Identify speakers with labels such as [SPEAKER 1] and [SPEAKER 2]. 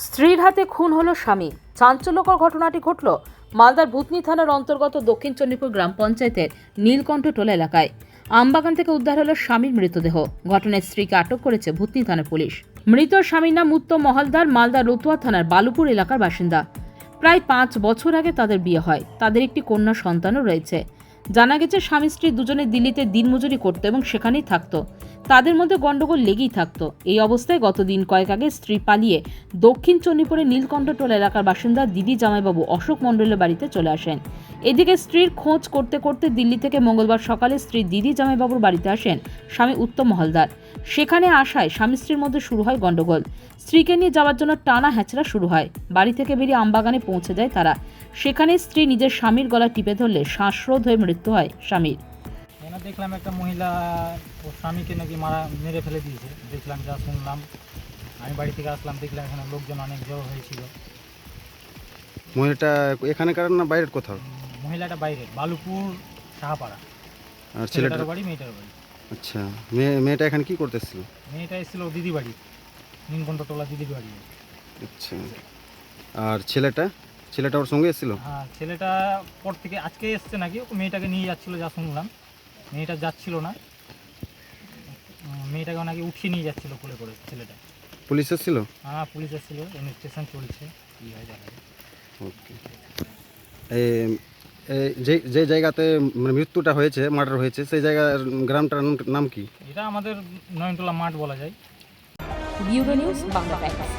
[SPEAKER 1] স্ত্রীর হাতে খুন হলো স্বামী। চাঞ্চল্যকর ঘটনাটি ঘটল মালদার ভূতনি থানার অন্তর্গত দক্ষিণ চণ্ডীপুর গ্রাম পঞ্চায়েতের নীলকণ্ঠটোলা এলাকায়। আমবাগান থেকে উদ্ধার হলো স্বামীর মৃতদেহ। ঘটনায় স্ত্রীকে আটক করেছে ভূতনি থানার পুলিশ। মৃত স্বামীর নাম উত্তম মহলদার, মালদা রতুয়া থানার বালুপুর এলাকার বাসিন্দা। প্রায় 5 বছর আগে তাদের বিয়ে হয়। তাদের একটি কন্যা সন্তানও রয়েছে। জানা গেছে স্বামী স্ত্রী দুজনে দিল্লিতে দিনমজুরি করত এবং সেখানেই থাকতো। তাদের মধ্যে গন্ডগোল লেগেই থাকতো। এই অবস্থায় গত দিন কয়েক আগে স্ত্রী পালিয়ে দক্ষিণ চণ্ডীপুরের নীলকণ্ঠটোলা এলাকার বাসিন্দা দিদি জামাইবাবু অশোক মণ্ডলের বাড়িতে চলে আসেন। এদিকে স্ত্রীর খোঁজ করতে করতে দিল্লি থেকে মঙ্গলবার সকালে স্ত্রী দিদি জামাইবাবুর বাড়িতে আসেন স্বামী উত্তম মহলদার। সেখানে আসায় স্বামী স্ত্রীর মধ্যে শুরু হয় গন্ডগোল। স্ত্রীকে নিয়ে যাওয়ার জন্য টানা হ্যাচড়া শুরু হয়। বাড়ি থেকে বেরিয়ে আমবাগানে পৌঁছে যায় তারা। সেখানে স্ত্রী নিজের স্বামীর গলা টিপে ধরলে শ্বাসরোধ হয়ে মৃত্যু হয় স্বামীর।
[SPEAKER 2] দেখলাম একটা মহিলা ওর স্বামীকে নাকি মেরে ফেলে দিয়েছে। দেখলাম, যা শুনলাম। আমি বাড়ি থেকে আসলাম, দেখলাম এখানে লোকজন অনেক জড়ো হয়েছিল।
[SPEAKER 3] মহিলাটা এখানকার না বাইরের কোথাও?
[SPEAKER 2] মহিলাটা বাইরে, বালুপুর সাহাপাড়া।
[SPEAKER 3] আর
[SPEAKER 2] ছেলেটার বাড়ি, মেয়েটার বাড়ি।
[SPEAKER 3] আচ্ছা, মেয়েটা এখানে কি করতেছিল?
[SPEAKER 2] মেয়েটা এসেছিল দিদি বাড়ি, নীলকণ্ঠটোলা দিদির বাড়ি।
[SPEAKER 3] আচ্ছা, আর ছেলেটা ওর সঙ্গে এসেছিল?
[SPEAKER 2] হ্যাঁ, ছেলেটা পর থেকে আজকে এসছে নাকি, মেয়েটাকে নিয়ে যাচ্ছিল, যা শুনলাম। মেয়েটা যাচ্ছিল না, মেয়েটাকে নাকি উঠিয়ে নিয়ে যাচ্ছিল কোলে করে ছেলেটা।
[SPEAKER 3] পুলিশ এসেছিল?
[SPEAKER 2] হ্যাঁ, পুলিশ এসেছিল, ইনভেস্টিগেশন চলছে, কী হয় জানা যাবে।
[SPEAKER 3] ওকে। যে জায়গাতে মানে মৃত্যুটা হয়েছে, মার্ডার হয়েছে, সেই জায়গার গ্রামটার নাম কি?
[SPEAKER 2] এটা আমাদের নয়নটোলা মাঠ বলা যায়।
[SPEAKER 1] Bureau news Bangla Times.